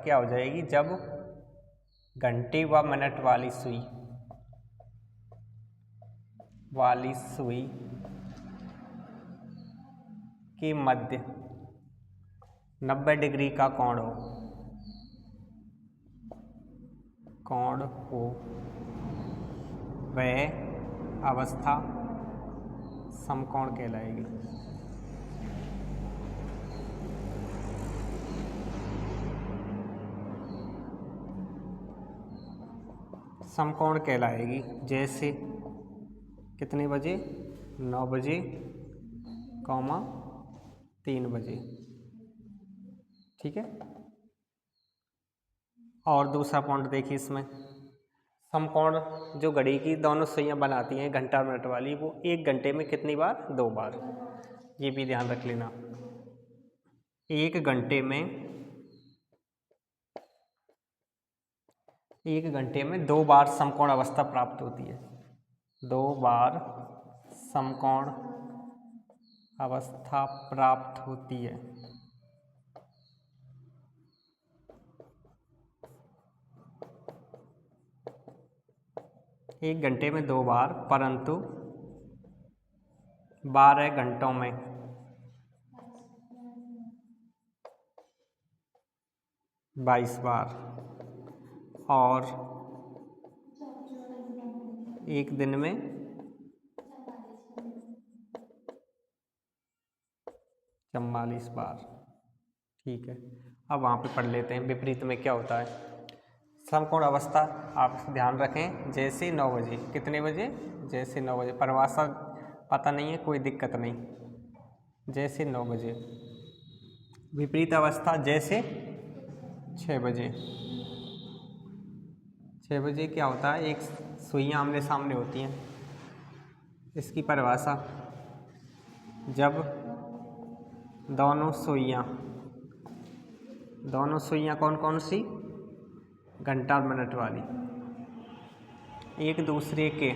क्या हो जाएगी, जब घंटे व मिनट वाली सुई के मध्य 90 डिग्री का कोण हो वह अवस्था समकोण कहलाएगी। समकोण कहलाएगी। जैसे कितने बजे, 9 बजे, 3 बजे। ठीक है। और दूसरा पॉइंट देखिए इसमें, समकोण जो घड़ी की दोनों सुइयां बनाती हैं घंटा और मिनट वाली, वो 1 घंटे में कितनी बार, 2 बार। ये भी ध्यान रख लेना। 1 घंटे में 2 बार समकोण अवस्था प्राप्त होती है। 2 बार समकोण अवस्था प्राप्त होती है। एक घंटे में 2 बार, परंतु 12 घंटों में 22 बार, और एक दिन में 44 बार। ठीक है। अब वहाँ पे पढ़ लेते हैं विपरीत में क्या होता है। समकोण अवस्था आप ध्यान रखें, जैसे 9 बजे, कितने बजे, जैसे 9 बजे, परिभाषा पता नहीं है कोई दिक्कत नहीं, जैसे 9 बजे। विपरीत अवस्था जैसे 6 बजे। 6 बजे क्या होता है, एक सुइयां आमने सामने होती हैं। इसकी परिभाषा, जब दोनों सुइयां कौन कौन सी, घंटा और मिनट वाली, एक दूसरे के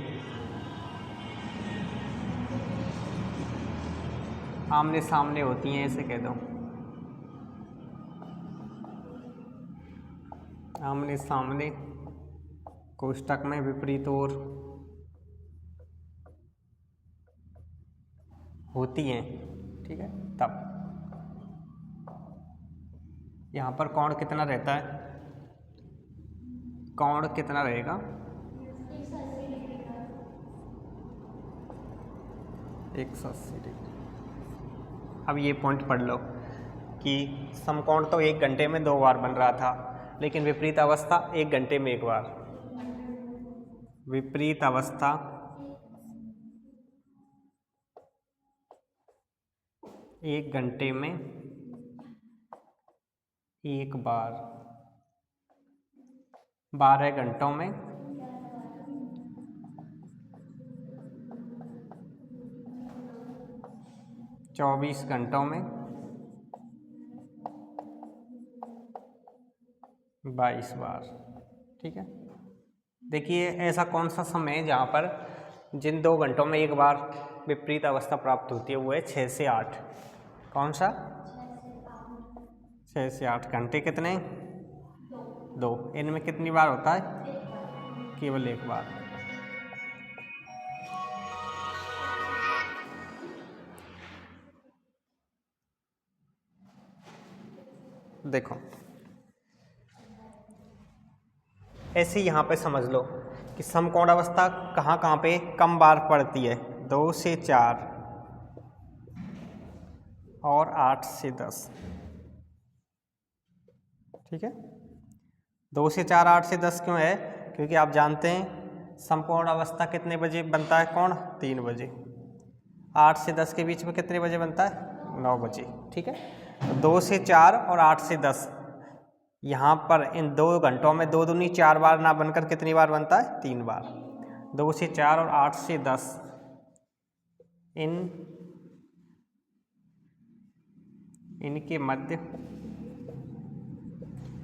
आमने सामने होती हैं, ऐसे कह दो, आमने सामने, कोष्ठक में विपरीत ओर होती हैं। ठीक है। तब यहाँ पर कोण कितना रहता है, कोण कितना रहेगा, 180 डिग्री। अब ये पॉइंट पढ़ लो कि समकोण तो 1 घंटे में 2 बार बन रहा था, लेकिन विपरीत अवस्था 1 घंटे में 1 बार। विपरीत अवस्था 1 घंटे में 1 बार, 12 घंटों में 24 घंटों में 22 बार। ठीक है। देखिए ऐसा कौन सा समय है जहाँ पर जिन 2 घंटों में 1 बार विपरीत अवस्था प्राप्त होती है, वो है 6 से 8। कौन सा, 6 से 8 घंटे कितने, 2। इनमें कितनी बार होता है, केवल 1 बार। देखो ऐसे यहाँ पे समझ लो कि समकोण अवस्था कहाँ कहाँ पे कम बार पड़ती है, 2 से 4 और 8 से 10। ठीक है। 2 से 4, 8 से 10 क्यों है, क्योंकि आप जानते हैं समकोण अवस्था कितने बजे बनता है कोण, 3 बजे। 8 से 10 के बीच में कितने बजे बनता है, 9 बजे। ठीक है। 2 से 4 और 8 से 10, यहाँ पर इन 2 घंटों में 2 दूनी 4 बार ना बनकर कितनी बार बनता है, 3 बार। 2 से 4 और 8 से 10, इनके मध्य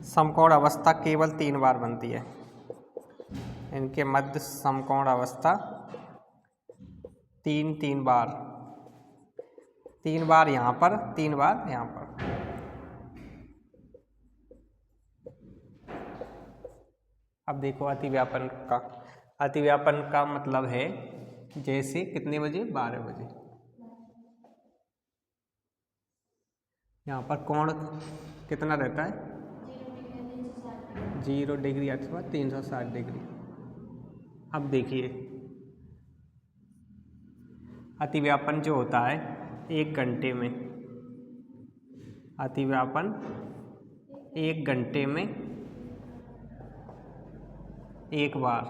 समकोण अवस्था केवल 3 बार बनती है। इनके मध्य समकोण अवस्था 3 बार, 3 बार यहाँ पर, 3 बार यहाँ पर। अब देखो अतिव्यापन का, अतिव्यापन का मतलब है जैसे कितने बजे, 12 बजे। यहाँ पर कोण कितना रहता है, 0 डिग्री अथवा 360 डिग्री। अब देखिए अतिव्यापन जो होता है 1 घंटे में, अतिव्यापन 1 घंटे में एक बार,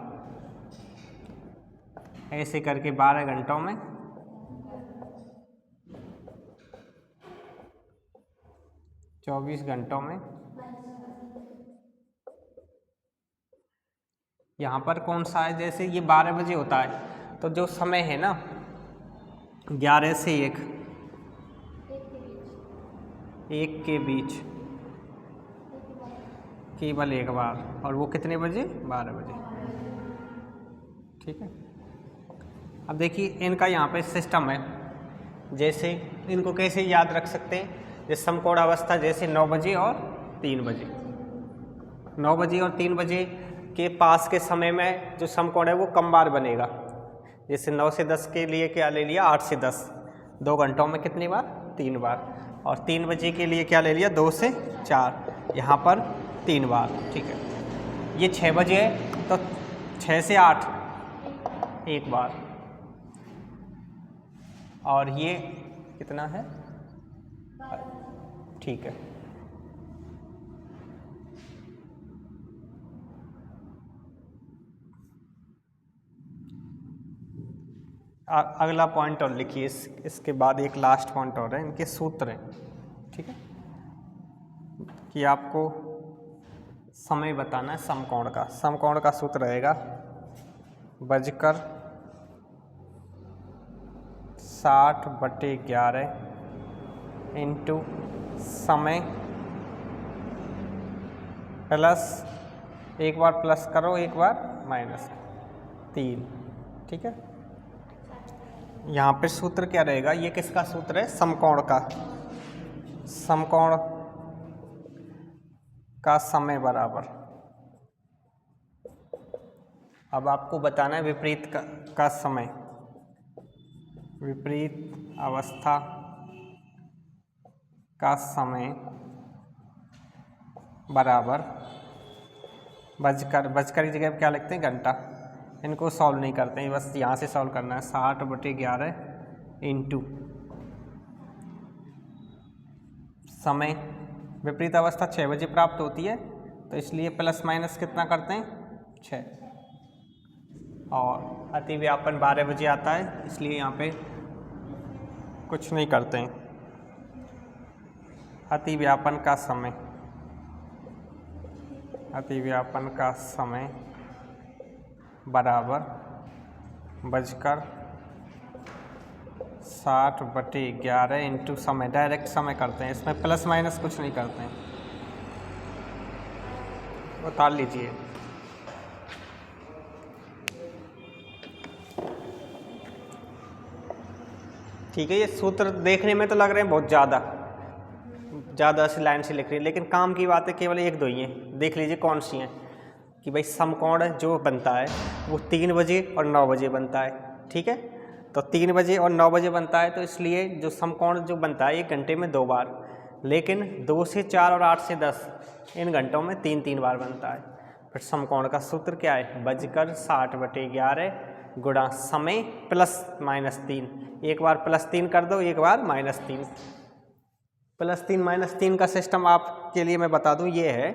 ऐसे करके 12 घंटों में 24 घंटों में। यहाँ पर कौन सा है, जैसे ये 12 बजे होता है तो जो समय है ना 11 से 1 के बीच केवल एक बार, और वो कितने बजे, 12 बजे। ठीक है। अब देखिए इनका यहाँ पे सिस्टम है, जैसे इनको कैसे याद रख सकते हैं, जैसे समकोण अवस्था जैसे 9 बजे और 3 बजे, 9 बजे और 3 बजे के पास के समय में जो समकोण है वो कम बार बनेगा। जैसे 9 से 10 के लिए क्या ले लिया, 8 से 10, 2 घंटों में कितनी बार, 3 बार। और 3 बजे के लिए क्या ले लिया, 2 से 4, यहाँ पर 3 बार। ठीक है। ये 6 बजे है तो 6 से 8 1 बार, और ये कितना है, ठीक है। अगला पॉइंट और लिखिए, इसके बाद एक लास्ट पॉइंट और है, इनके सूत्र हैं। ठीक है, कि आपको समय बताना है समकोण का। समकोण का सूत्र रहेगा बजकर 60/11 इंटू समय प्लस, एक बार प्लस करो एक बार माइनस 3। ठीक है। यहाँ पे सूत्र क्या रहेगा, ये किसका सूत्र है, समकोण का। समकोण का समय बराबर, अब आपको बताना है विपरीत का समय, विपरीत अवस्था का समय बराबर बजकर की जगह क्या लिखते हैं, घंटा। इनको सॉल्व नहीं करते हैं, बस यहाँ से सॉल्व करना है। 60/11 इंटू समय, विपरीत अवस्था 6 बजे प्राप्त होती है तो इसलिए प्लस माइनस कितना करते हैं, 6, और अतिव्यापन 12 बजे आता है इसलिए यहाँ पे कुछ नहीं करते हैं। अतिव्यापन का समय, अतिव्यापन का समय बराबर बजकर 60/11 इंटू समय, डायरेक्ट समय करते हैं, इसमें प्लस माइनस कुछ नहीं करते हैं। उतार लीजिए। ठीक है। ये सूत्र देखने में तो लग रहे हैं बहुत ज़्यादा से लाइन से लिख रही है, लेकिन काम की बातें केवल 1-2 ही हैं। देख लीजिए कौन सी हैं, कि भाई समकोण जो बनता है वो 3 बजे और 9 बजे बनता है। ठीक है। तो 3 बजे और 9 बजे बनता है तो इसलिए जो समकोण जो बनता है 1 घंटे में 2 बार, लेकिन 2 से 4 और 8 से 10 इन घंटों में 3-3 बार बनता है। फिर समकोण का सूत्र क्या है, बजकर 60/11 गुणा समय प्लस माइनस 3, एक बार +3 कर दो, एक बार -3। +3 -3 का सिस्टम आपके लिए मैं बता दूं, ये है,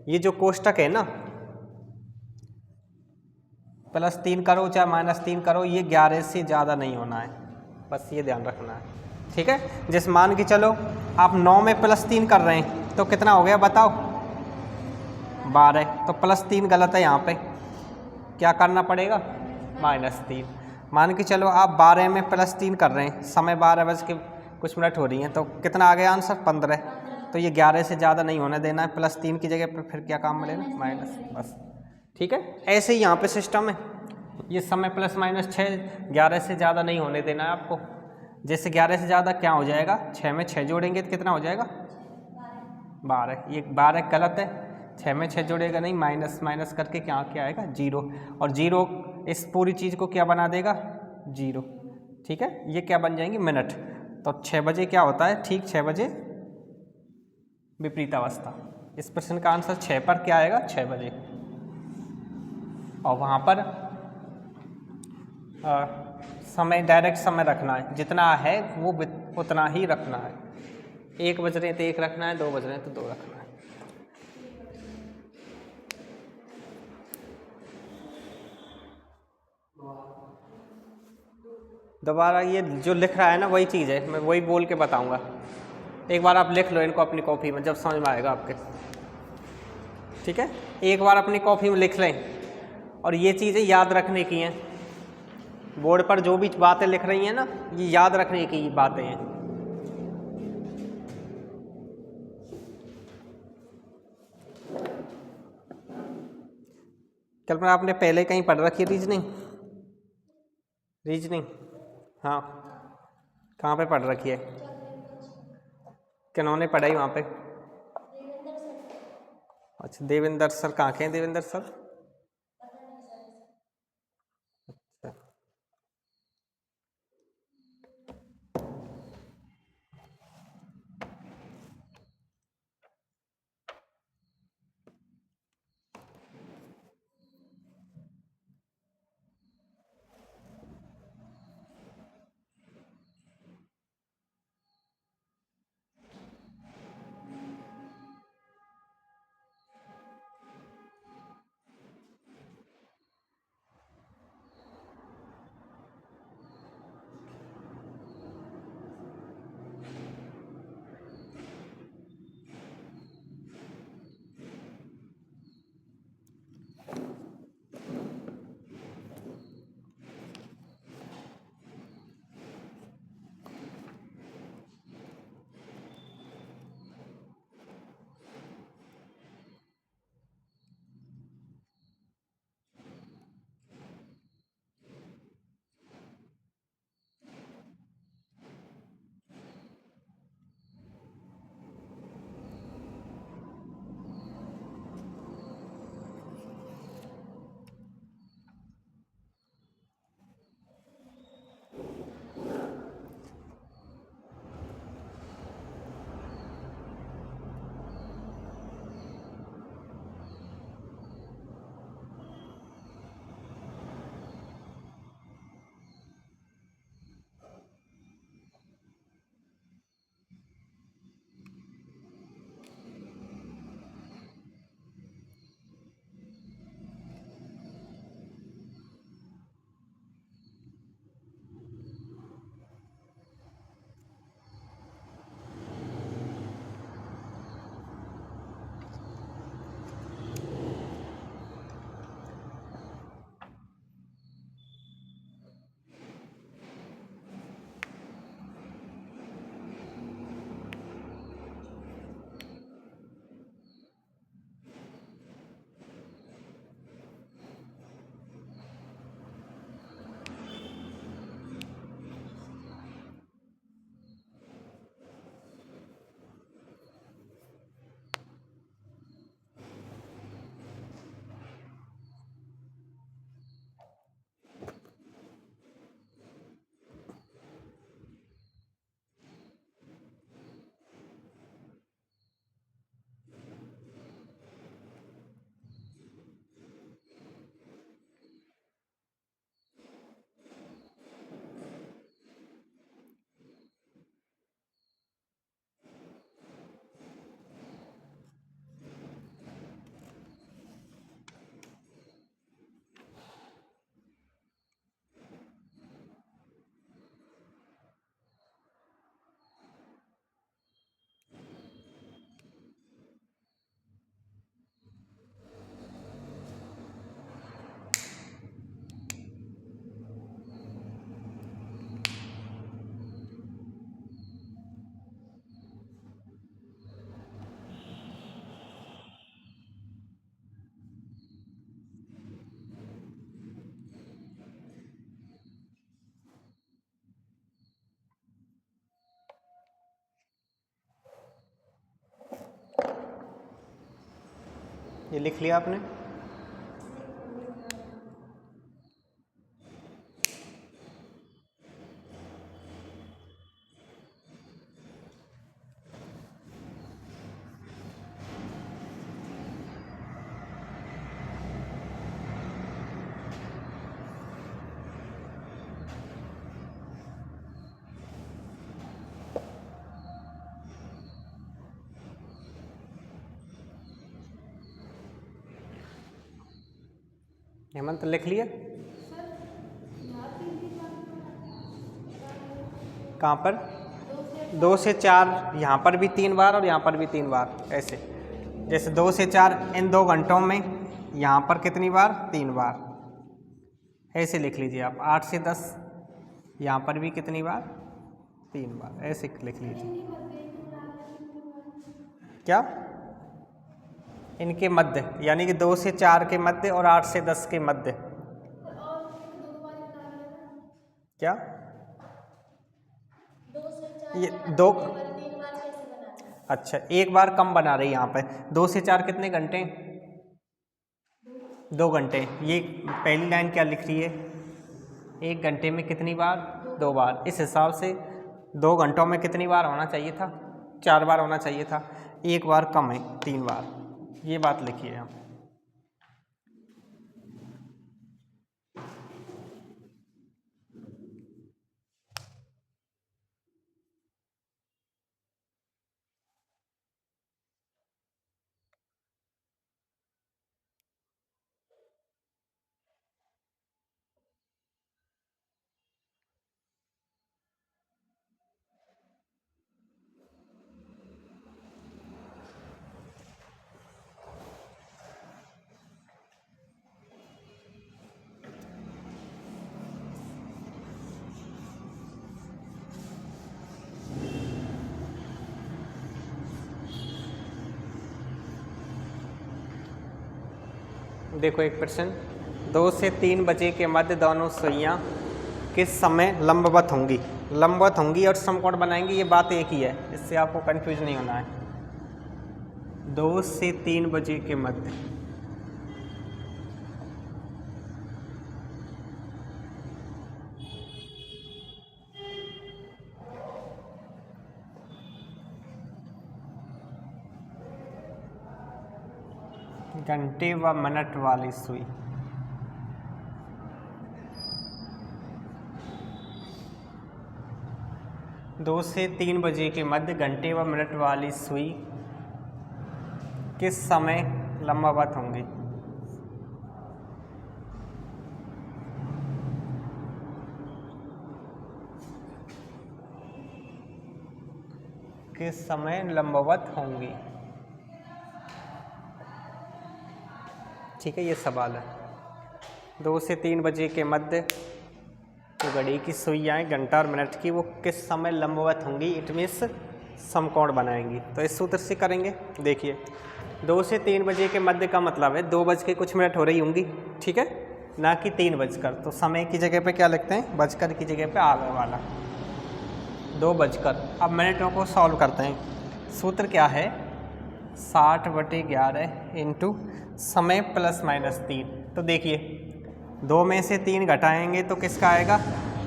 ये जो कोष्टक है ना, +3 करो चाहे -3 करो, ये 11 से ज़्यादा नहीं होना है, बस ये ध्यान रखना है। ठीक है। जैसे मान के चलो आप 9 में +3 कर रहे हैं तो कितना हो गया बताओ, 12। तो +3 गलत है, यहाँ पे क्या करना पड़ेगा, -3। मान के चलो आप 12 में +3 कर रहे हैं, समय 12:00 हो रही हैं, तो कितना आ गया आंसर, 15। तो ये 11 से ज़्यादा नहीं होने देना है, +3 की जगह पर फिर क्या काम मिलेगा, माइनस, बस। ठीक है। ऐसे ही यहाँ पे सिस्टम है, ये समय +-6, 11 से ज़्यादा नहीं होने देना है आपको। जैसे 11 से ज़्यादा क्या हो जाएगा, 6 में 6 जोड़ेंगे तो कितना हो जाएगा, 12। ये 12 गलत है, 6 में 6 जुड़ेगा नहीं, माइनस माइनस करके क्या क्या आएगा 0, और 0 इस पूरी चीज़ को क्या बना देगा 0। ठीक है, ये क्या बन जाएंगे मिनट। तो 6 बजे क्या होता है, ठीक 6 बजे विपरीत अवस्था। इस प्रश्न का आंसर 6 पर क्या आएगा 6 बजे। और वहाँ पर समय डायरेक्ट समय रखना है, जितना है वो उतना ही रखना है। 1 बज रहे हैं तो 1 रखना है, 2 बज रहे हैं तो 2 रखना है। दोबारा ये जो लिख रहा है ना वही चीज़ है, मैं वही बोल के बताऊंगा। एक बार आप लिख लो इनको अपनी कॉपी में, जब समझ में आएगा आपके। ठीक है, एक बार अपनी कॉपी में लिख लें, और ये चीज़ें याद रखने की हैं। बोर्ड पर जो भी बातें लिख रही हैं ना, ये याद रखने की बातें हैं। कल्पना आपने पहले कहीं पढ़ रखी है रीजनिंग? रीजनिंग हाँ, कहाँ पे पढ़ रखी है? किन्होंने पढ़ाई वहाँ पे? अच्छा, देवेंद्र सर कहाँ के हैं देवेंद्र सर? अच्छा, ये लिख लिया आपने। हेमंत लिख लिए? कहाँ पर? 2 से 4 यहाँ पर भी 3 बार और यहाँ पर भी 3 बार, ऐसे। जैसे 2 से 4 इन 2 घंटों में यहाँ पर कितनी बार? 3 बार, ऐसे लिख लीजिए आप। 8 से 10 यहाँ पर भी कितनी बार? 3 बार, ऐसे लिख लीजिए। क्या? इनके मध्य, यानी कि 2 से 4 के मध्य और 8 से 10 के मध्य। क्या? ये 2, अच्छा, एक बार कम बना रही यहाँ पे। 2 से 4 कितने घंटे? 2 घंटे। ये पहली लाइन क्या लिख रही है? 1 घंटे में कितनी बार? 2 बार। इस हिसाब से 2 घंटों में कितनी बार होना चाहिए था? 4 बार होना चाहिए था। एक बार कम है, 3 बार। ये बात लिखिए आप। देखो एक प्रश्न, 2 से 3 बजे के मध्य दोनों सुइयां किस समय लंबवत होंगी? लंबवत होंगी और समकोण बनाएंगी, ये बात एक ही है, इससे आपको कंफ्यूज नहीं होना है। 2 से 3 बजे के मध्य घंटे व मिनट वाली सुई। दो से 3 बजे के मध्य घंटे व मिनट वाली सुई किस समय लंबवत होंगी? किस समय लंबवत होंगी? ठीक है, ये सवाल है। 2 से 3 बजे के मध्य तो घड़ी की सुइयाँ घंटा और मिनट की वो किस समय लंबवत होंगी? इट मीन्स समकोण बनाएंगी। तो इस सूत्र से करेंगे। देखिए 2 से 3 बजे के मध्य का मतलब है 2 बज के कुछ मिनट हो रही होंगी, ठीक है, ना कि 3 बजकर। तो समय की जगह पे क्या लिखते हैं? बजकर की जगह पे आगे वाला 2 बजकर। अब मिनटों को सॉल्व करते हैं। सूत्र क्या है? 60/11 इंटू समय प्लस माइनस 3। तो देखिए 2 में से 3 घटाएंगे तो किसका आएगा?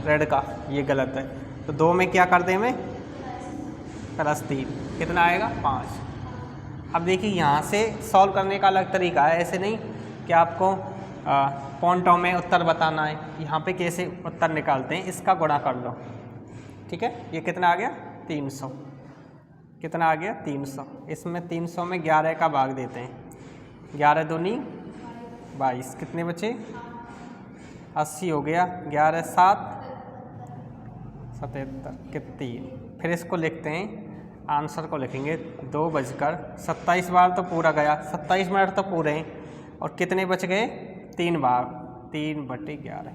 रेड का। ये गलत है, तो 2 में क्या कर दें मैं? +3। कितना आएगा? 5। अब देखिए यहाँ से सॉल्व करने का अलग तरीका है, ऐसे नहीं कि आपको पॉइंटों में उत्तर बताना है। यहाँ पे कैसे उत्तर निकालते हैं, इसका गुणा कर लो, ठीक है। ये कितना आ गया? 300। कितना आ गया? 300। इसमें 300 में 11 का भाग देते हैं। 11 दूनी 22। कितने बचे? 80 हो गया। 11 7 77 के 3। फिर इसको लिखते हैं, आंसर को लिखेंगे 2 बजकर 27 बार तो पूरा गया, 27 मिनट तो पूरे हैं, और कितने बच गए? 3 बार, 3/11।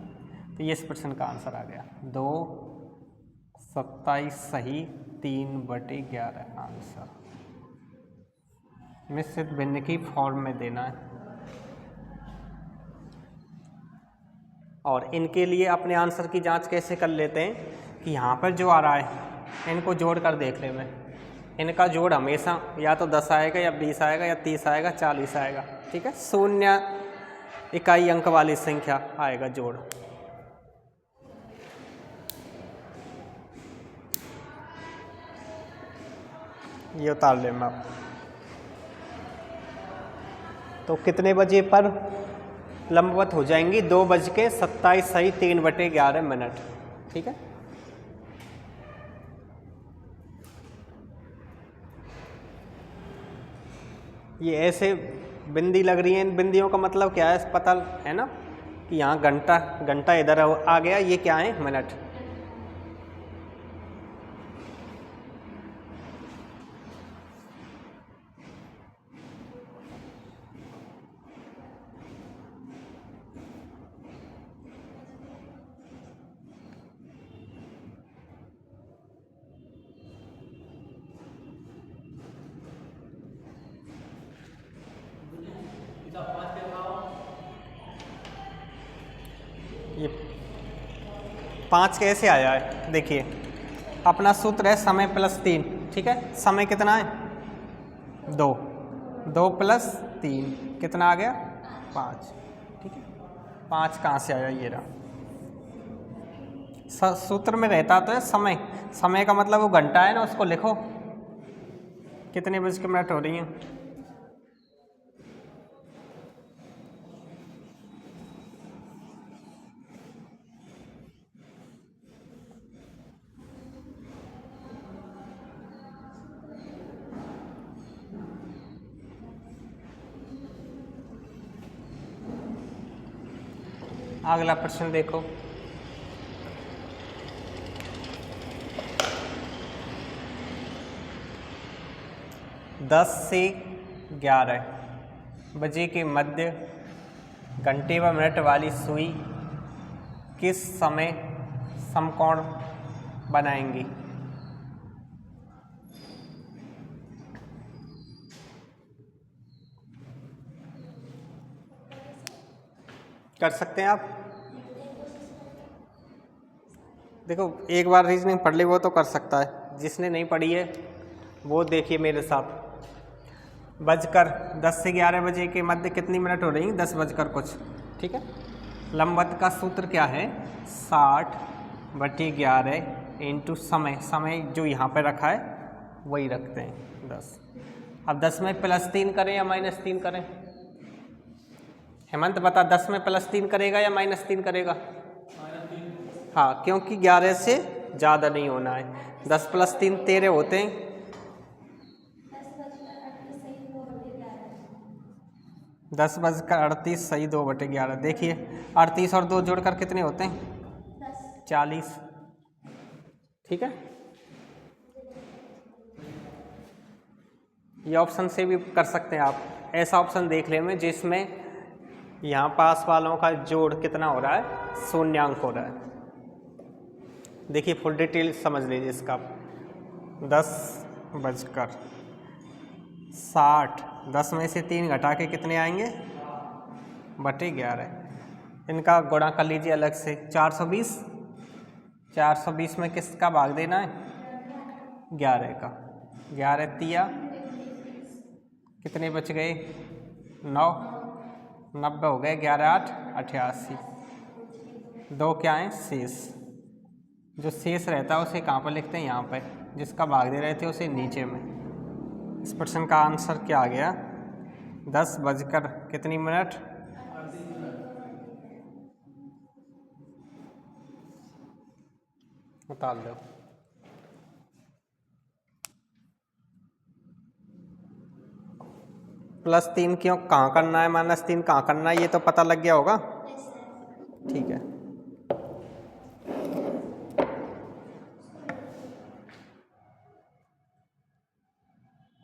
तो ये इस प्रश्न का आंसर आ गया 2 27 सही, 3/11 आंसर। मिश्रित भिन्न की फॉर्म में देना है। और इनके लिए अपने आंसर की जांच कैसे कर लेते हैं कि यहाँ पर जो आ रहा है इनको जोड़ कर देख ले मैं। इनका जोड़ हमेशा या तो 10 आएगा या 20 आएगा या 30 आएगा, 40 आएगा। ठीक है, 0 इकाई अंक वाली संख्या आएगा जोड़। ये उतार ले मैं आप। तो कितने बजे पर लंबवत हो जाएंगी? 2:27 सही 3/11। ठीक है, ये ऐसे बिंदी लग रही है, इन बिंदियों का मतलब क्या है पता है ना कि यहाँ घंटा इधर आ गया, ये क्या है? मिनट। ये 5 कैसे आया है? देखिए, अपना सूत्र है समय +3। ठीक है, समय कितना है? 2 + 3 कितना आ गया? 5। ठीक है, 5 कहाँ से आया? ये रहा। सूत्र में रहता तो है समय, समय का मतलब वो घंटा है ना, उसको लिखो। कितने बज के मिनट हो रही हैं? अगला प्रश्न देखो। दस से 11 बजे के मध्य घंटे व मिनट वाली सुई किस समय समकोण बनाएंगी? कर सकते हैं आप। देखो, एक बार रीजनिंग पढ़ ली वो तो कर सकता है, जिसने नहीं पढ़ी है वो देखिए मेरे साथ। 10 से 11 बजे के मध्य कितनी मिनट हो रही हैं? 10 बजकर कुछ। ठीक है, लंबवत का सूत्र क्या है? 60/11 इंटू समय। समय जो यहाँ पे रखा है वही रखते हैं 10। अब 10 में +3 करें या -3 करें? हेमंत बता, 10 में +3 करेगा या -3 करेगा? हाँ, क्योंकि 11 से ज़्यादा नहीं होना है। 10 + 3 13 होते हैं। 10:38 सही 2/11। देखिए, 38 और 2 जोड़कर कितने होते हैं? 40। ठीक है, ये ऑप्शन से भी कर सकते हैं आप। ऐसा ऑप्शन देख लें जिसमें यहाँ पास वालों का जोड़ कितना हो रहा है? 0 अंक हो रहा है। देखिए, फुल डिटेल समझ लीजिए इसका। 10:60, 10 में से 3 घटा के कितने आएंगे? 11। इनका गुणा कर लीजिए अलग से। 420, 420 में किसका भाग देना है? 11 का। 11 तिया कितने बच गए? 9, 90 हो गए। 11 8 88। 2 क्या है? शेष। जो शेष रहता है उसे कहाँ पर लिखते हैं? यहाँ पर। जिसका भाग दे रहे थे उसे नीचे में। इस प्रश्न का आंसर क्या आ गया? 10 बजकर कितनी मिनट? बता दो। +3 क्यों कहाँ करना है, -3 कहाँ करना है, ये तो पता लग गया होगा। ठीक है,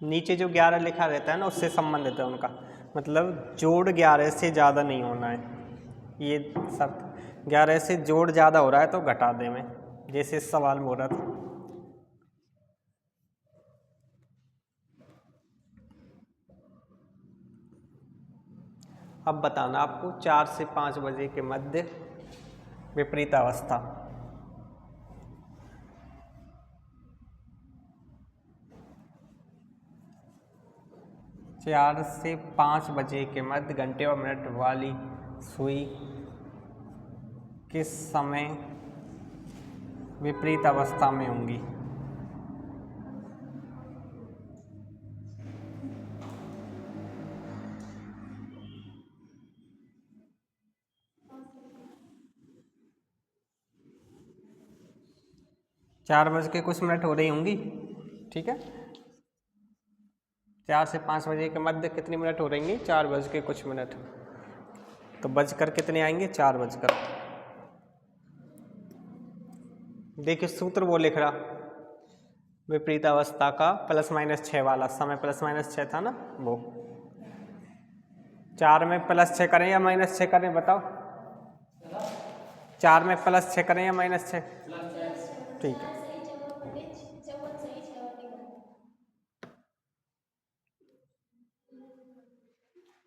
नीचे जो 11 लिखा रहता है ना उससे संबंधित है उनका मतलब जोड़ 11 से ज़्यादा नहीं होना है। ये सब 11 से जोड़ ज़्यादा हो रहा है तो घटा दें में, जैसे इस सवाल में हो रहा था। अब बताना आपको 4 से 5 बजे के मध्य विपरीत अवस्था। 4 से 5 बजे के मध्य घंटे और मिनट वाली सुई किस समय विपरीत अवस्था में होंगी? चार बज के कुछ मिनट हो रही होंगी, ठीक है। 4 से 5 बजे के मध्य कितनी मिनट हो रहेंगी? 4 बज के कुछ मिनट। तो बजकर कितने आएंगे? 4 बजकर। देखिए सूत्र वो लिख रहा, विपरीत अवस्था का +-6 वाला, समय +-6 था ना वो। 4 में +6 करें या -6 करें बताओ? 4 में +6 करें या -6? ठीक है।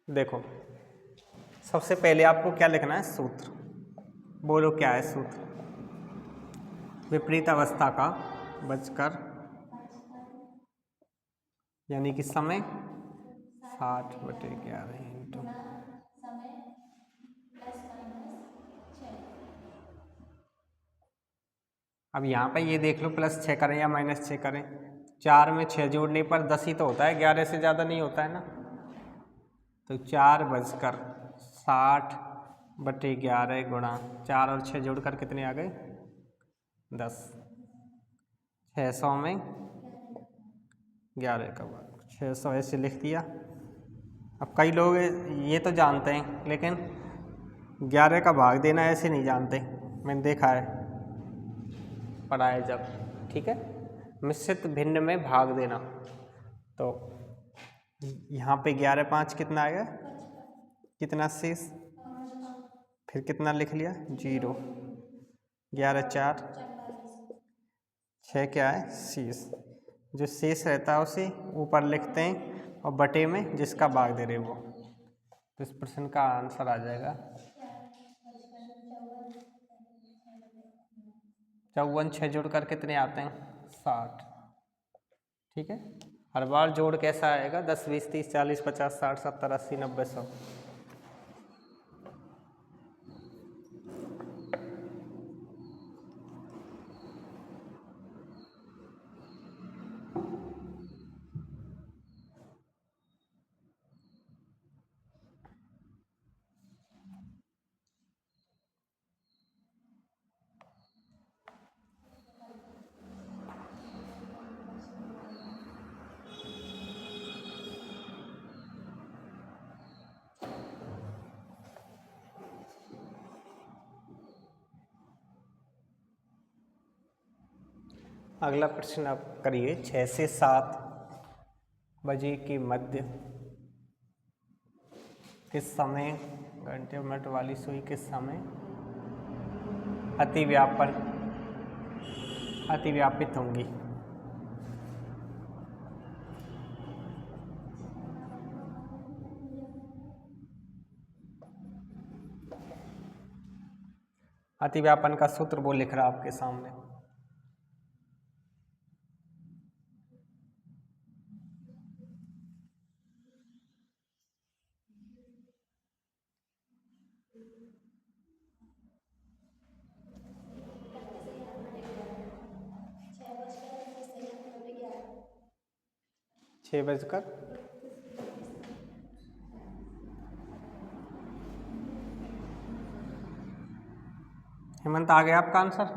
देखो सबसे पहले आपको क्या लिखना है? सूत्र। बोलो क्या है सूत्र? विपरीत अवस्था का बजकर यानी कि समय 60/11 इंटू अब यहाँ पे ये देख लो +6 करें या -6 करें। 4 में 6 जोड़ने पर 10 ही तो होता है, 11 से ज़्यादा नहीं होता है ना। तो 4/60/11 गुणा 4 और 6 जोड़कर कितने आ गए? 10। 600 में 11 का भाग 600 ऐसे लिख दिया। अब कई लोग ये तो जानते हैं लेकिन 11 का भाग देना ऐसे नहीं जानते, मैंने देखा है पढ़ाया जब, ठीक है। मिश्रित भिन्न में भाग देना, तो यहाँ पे 11×5 कितना आएगा? कितना शेष? फिर कितना लिख लिया? 0। 11×4 6 क्या है? शेष। जो शेष रहता है उसे ऊपर लिखते हैं और बटे में जिसका भाग दे रहे वो। तो इस प्रश्न का आंसर आ जाएगा 54। 6 जोड़कर कितने आते हैं? 60, ठीक है। हर बार जोड़ कैसा आएगा? 10, 20, 30, 40, 50, 60, 70, 80, 90, 100। अगला प्रश्न आप करिए। 6 से 7 बजे के मध्य किस समय घंटे मिनट वाली सुई किस समय अतिव्यापित होंगी? अतिव्यापन का सूत्र वो लिख रहा आपके सामने। छः बजकर हेमंत आ गया आपका आंसर?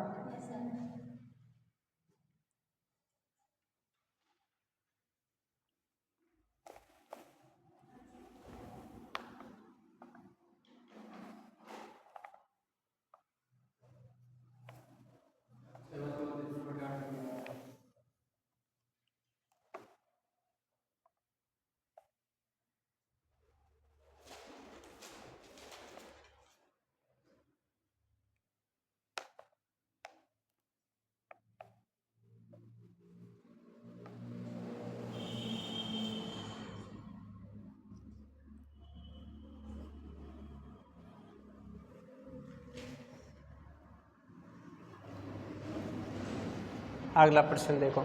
अगला प्रश्न देखो।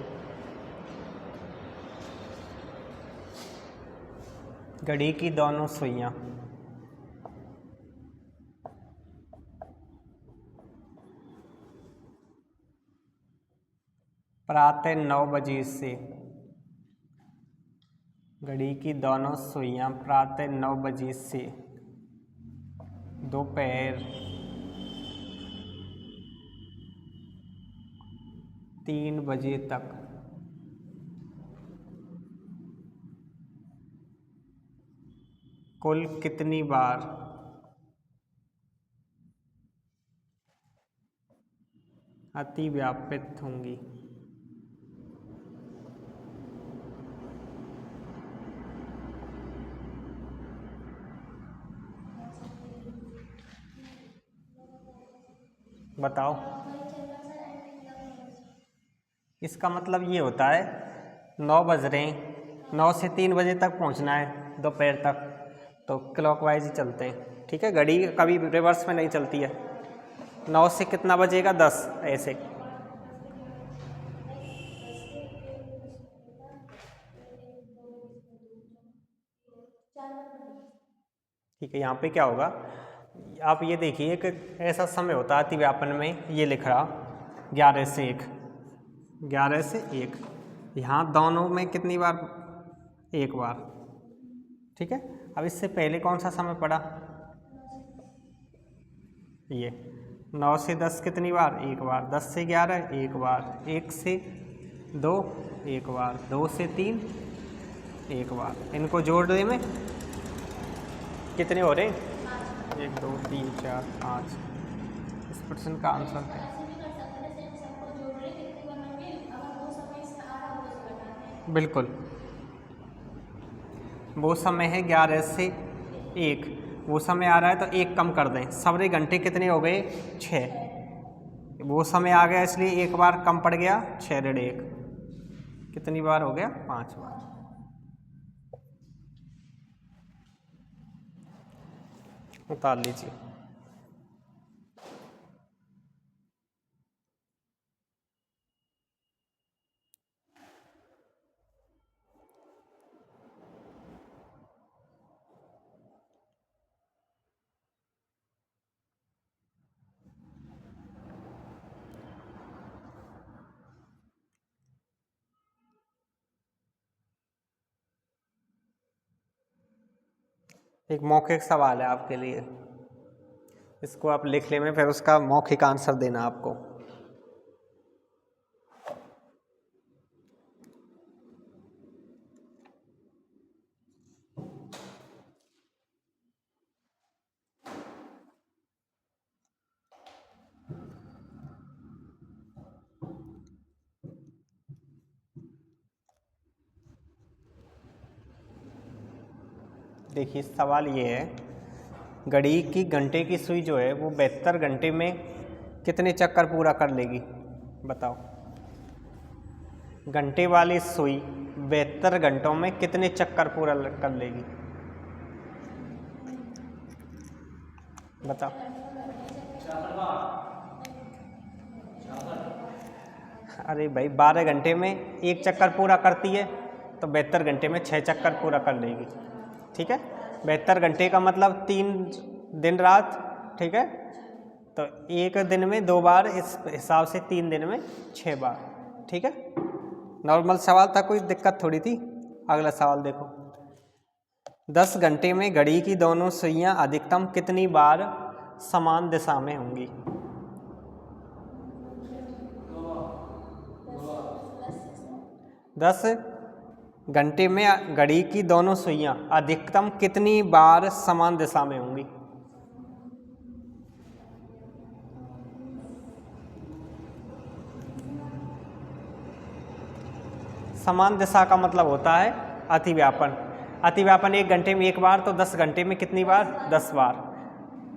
घड़ी की दोनों सुइयां प्रातः 9 बजे से, घड़ी की दोनों सुइयां प्रातः 9 बजे से दोपहर 3 बजे तक कुल कितनी बार अतिव्यापित होंगी। बताओ। इसका मतलब ये होता है 9 बज रहे हैं, 9 से 3 बजे तक पहुंचना है दोपहर तक, तो क्लॉकवाइज ही चलते हैं। ठीक है, घड़ी कभी रिवर्स में नहीं चलती है। 9 से कितना बजेगा, 10 ऐसे। ठीक है, यहाँ पे क्या होगा, आप ये देखिए कि ऐसा समय होता है अतिव्यापन में, ये लिख रहा 11 से 1, 11 से 1, यहाँ दोनों में कितनी बार, एक बार। ठीक है, अब इससे पहले कौन सा समय पड़ा, ये 9 से 10 कितनी बार, एक बार। 10 से 11 एक बार, 1 से 2 एक बार, 2 से 3 एक बार। इनको जोड़ दे में कितने हो रहे, 1 2 3 4 5। इस प्रश्न का आंसर है, बिल्कुल वो समय है 11 से 1, वो समय आ रहा है तो 1 कम कर दें, सवरे घंटे कितने हो गए, 6। वो समय आ गया इसलिए एक बार कम पड़ गया, 6 1 कितनी बार हो गया, 5 बार। उतार लीजिए। एक मौखिक सवाल है आपके लिए, इसको आप लिख ले में, फिर उसका मौखिक आंसर देना आपको। देखिए सवाल ये है, घड़ी की घंटे की सुई जो है वो 72 घंटे में कितने चक्कर पूरा कर लेगी, बताओ। घंटे वाली सुई 72 घंटों में कितने चक्कर पूरा कर लेगी, बताओ। अरे भाई 12 घंटे में 1 चक्कर पूरा करती है, तो 72 घंटे में 6 चक्कर पूरा कर लेगी। ठीक है, 72 घंटे का मतलब 3 दिन रात। ठीक है, तो एक दिन में 2 बार, इस हिसाब से 3 दिन में 6 बार। ठीक है, नॉर्मल सवाल था, कोई दिक्कत थोड़ी थी। अगला सवाल देखो, 10 घंटे में घड़ी की दोनों सुइयां अधिकतम कितनी बार समान दिशा में होंगी। 10 घंटे में घड़ी की दोनों सुइयां अधिकतम कितनी बार समान दिशा में होंगी। समान दिशा का मतलब होता है अतिव्यापन। अतिव्यापन 1 घंटे में 1 बार, तो 10 घंटे में कितनी बार, 10 बार।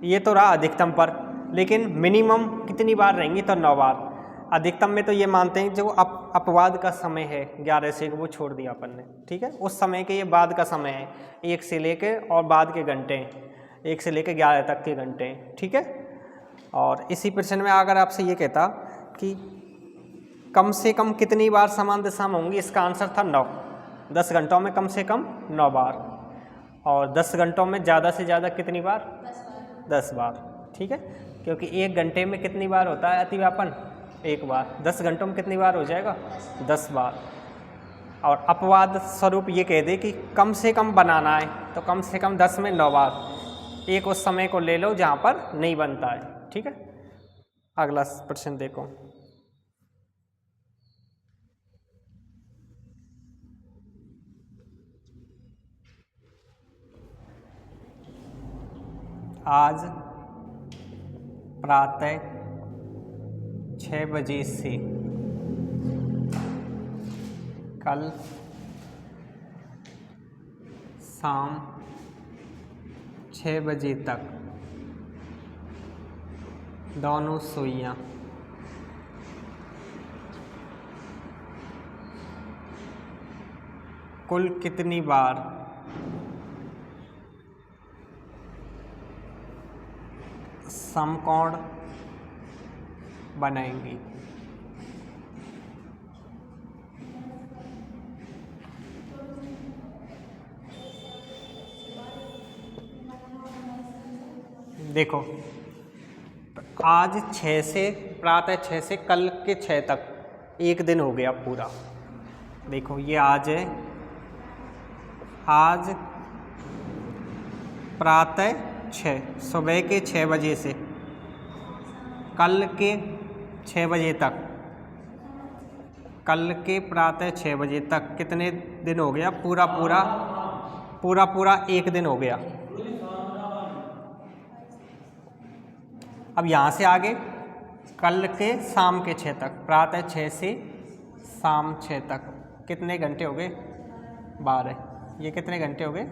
ये तो रहा अधिकतम पर, लेकिन मिनिमम कितनी बार रहेंगी, तो 9 बार। अधिकतम में तो ये मानते हैं जो अपवाद का समय है 11 से 1, वो छोड़ दिया अपन ने। ठीक है, उस समय के ये बाद का समय है, 1 से लेके और बाद के घंटे, 1 से लेके 11 तक के घंटे। ठीक है, और इसी प्रश्न में अगर आपसे ये कहता कि कम से कम कितनी बार समान दिशा में होंगी, इसका आंसर था 9। 10 घंटों में कम से कम 9 बार। और 10 घंटों में ज़्यादा से ज़्यादा कितनी बार? 10 बार। ठीक है, क्योंकि 1 घंटे में कितनी बार होता है अतिव्यापन? 1 बार। 10 घंटों में कितनी बार हो जाएगा? 10 बार। और अपवाद स्वरूप ये कह दे कि कम से कम बनाना है, तो कम से कम 10 में 9 बार। एक उस समय को ले लो जहाँ पर नहीं बनता है। ठीक है, अगला प्रश्न देखो। आज प्रातः 6 बजे से कल शाम 6 बजे तक दोनों सुइयां कुल कितनी बार समकोण बनाएंगी? देखो, आज 6 से प्रातः 6 से कल के 6 तक एक दिन हो गया पूरा। देखो ये आज है, आज प्रातः 6 सुबह के 6 बजे से कल के 6 बजे तक, कल के प्रातः 6 बजे तक कितने दिन हो गया? पूरा पूरा पूरा पूरा एक दिन हो गया। अब यहाँ से आगे कल के शाम के 6 तक, प्रातः 6 से शाम 6 तक कितने घंटे हो गए? 12। ये कितने घंटे हो गए?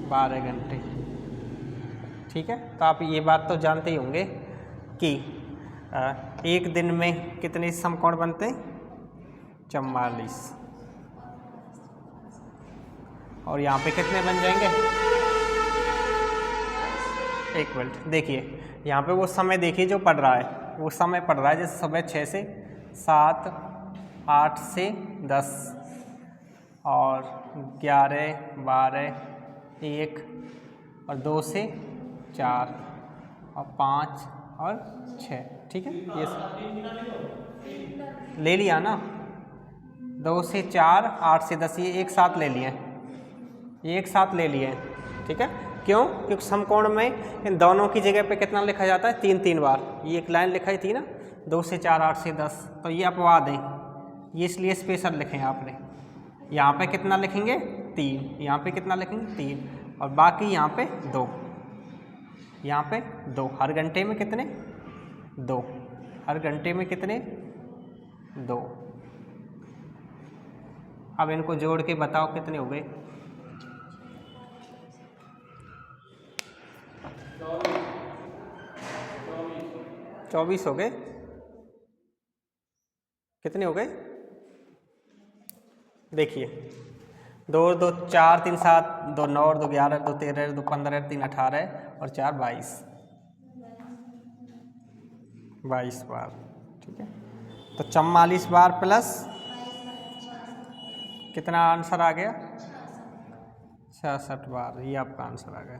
12 घंटे। ठीक है, तो आप ये बात तो जानते ही होंगे कि एक दिन में कितने समकोण बनते हैं? 44। और यहाँ पे कितने बन जाएंगे? एक मिनट देखिए, यहाँ पे वो समय देखिए जो पढ़ रहा है, वो समय पढ़ रहा है जैसे सुबह 6 से 7, 8 से 10 और 11, 12, 1 और 2 से 4 और 5 और 6। ठीक है, ये ले लिया ना? 2 से 4, 8 से 10, ये एक साथ ले लिए, ये एक साथ ले लिए। ठीक है, क्यों? क्योंकि समकोण में इन दोनों की जगह पे कितना लिखा जाता है? 3-3 बार। ये एक लाइन लिखाई थी ना, 2 से 4, 8 से 10, तो ये अपवाद है, ये इसलिए स्पेशल लिखे हैं आपने। यहाँ पे कितना लिखेंगे? 3। यहाँ पे कितना लिखेंगे? 3। और बाकी यहाँ पे 2, यहाँ पे 2। हर घंटे में कितने? 2। हर घंटे में कितने? 2। अब इनको जोड़ के बताओ कितने हो गए? 24 हो गए। कितने हो गए? देखिए, 2 और 2 4, 3 7, 2 9 और 2 11, 2 13, 2 15, 3 18 और 4 22, 22 बार। ठीक है, तो 44 बार प्लस कितना आंसर आ गया? 66 बार। ये आपका आंसर आ गया।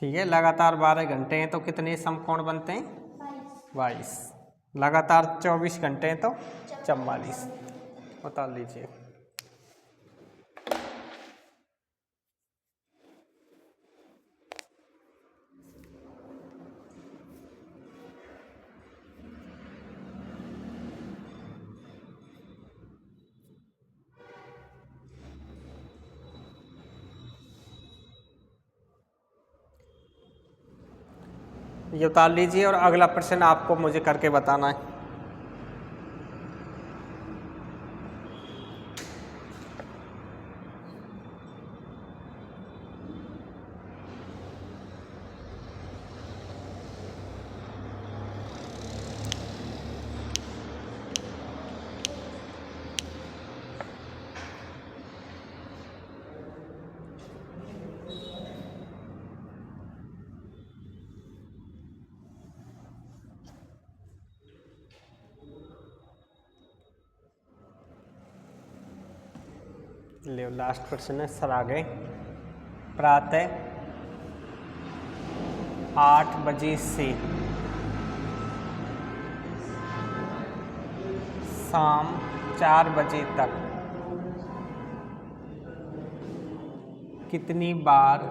ठीक है, लगातार 12 घंटे हैं तो कितने समकोण बनते हैं? 22। लगातार 24 घंटे हैं तो 44। बता लीजिए। ये उतार लीजिए और अगला प्रश्न आपको मुझे करके बताना है। ले लास्ट प्रश्न है सर आगे। प्रातः 8 बजे से शाम 4 बजे तक कितनी बार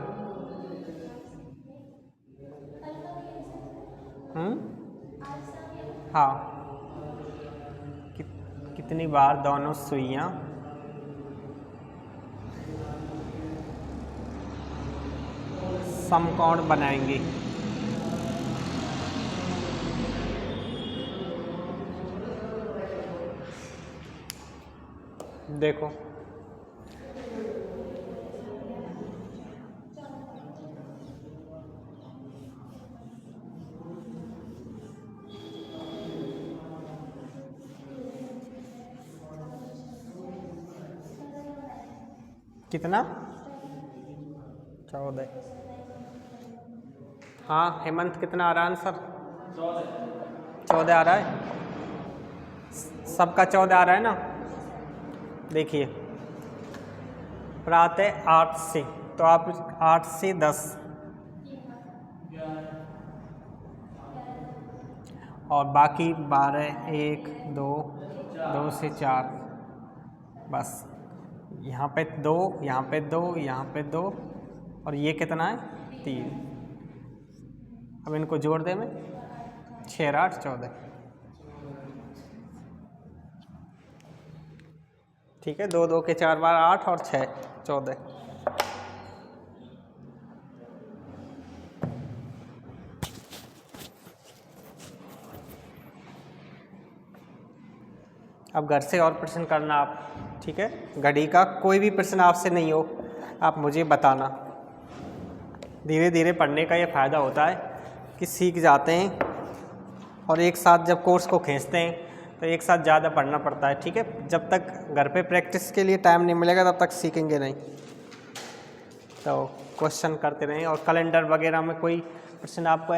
हाँ कितनी बार दोनों सुइयां समकोण बनाएंगी? देखो कितना 14। हाँ हेमंत कितना आ रहा है आंसर? 14 आ रहा है। सबका 14 आ रहा है ना? देखिए प्रातः 8 से, तो आप 8 से 10 और बाकी 12 1 2 2 से 4 बस। यहाँ पे 2 यहाँ पे 2 यहाँ पे 2 और ये कितना है 3। अब इनको जोड़ दे मैं 6 8 14। ठीक है 2 2 के 4 बार 8 और 6 14। अब घर से और प्रश्न करना आप। ठीक है घड़ी का कोई भी प्रश्न आपसे नहीं हो आप मुझे बताना। धीरे धीरे पढ़ने का ये फ़ायदा होता है कि सीख जाते हैं और एक साथ जब कोर्स को खींचते हैं तो एक साथ ज़्यादा पढ़ना पड़ता है। ठीक है जब तक घर पे प्रैक्टिस के लिए टाइम नहीं मिलेगा तब तक सीखेंगे नहीं। तो क्वेश्चन करते रहें और कैलेंडर वगैरह में कोई प्रश्न आपको